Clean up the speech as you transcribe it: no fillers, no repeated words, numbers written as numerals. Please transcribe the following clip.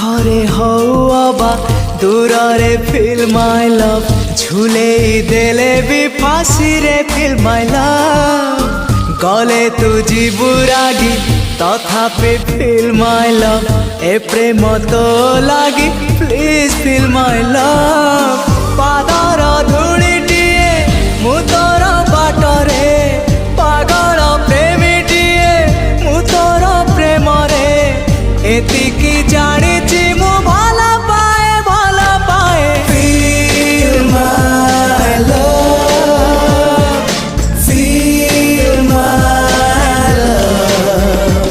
পাখরে হওয়া দূରରେ feel my love ঝুলেই দেলে বি ফাঁসিরে ফিল মাই লভ গলে তু জীবুরাগি তথাপি ফিল মাই লভ এ প্রেম তো লাগি প্লিজ ফিল মাই লভ পাদর ধূলিটিয়ে মু তোর বাটরে পাগল প্রেমীটিয়ে মু তোর প্রেমরে এতিকি জানিছি মু ভাল পায়ে feel my love feel my love.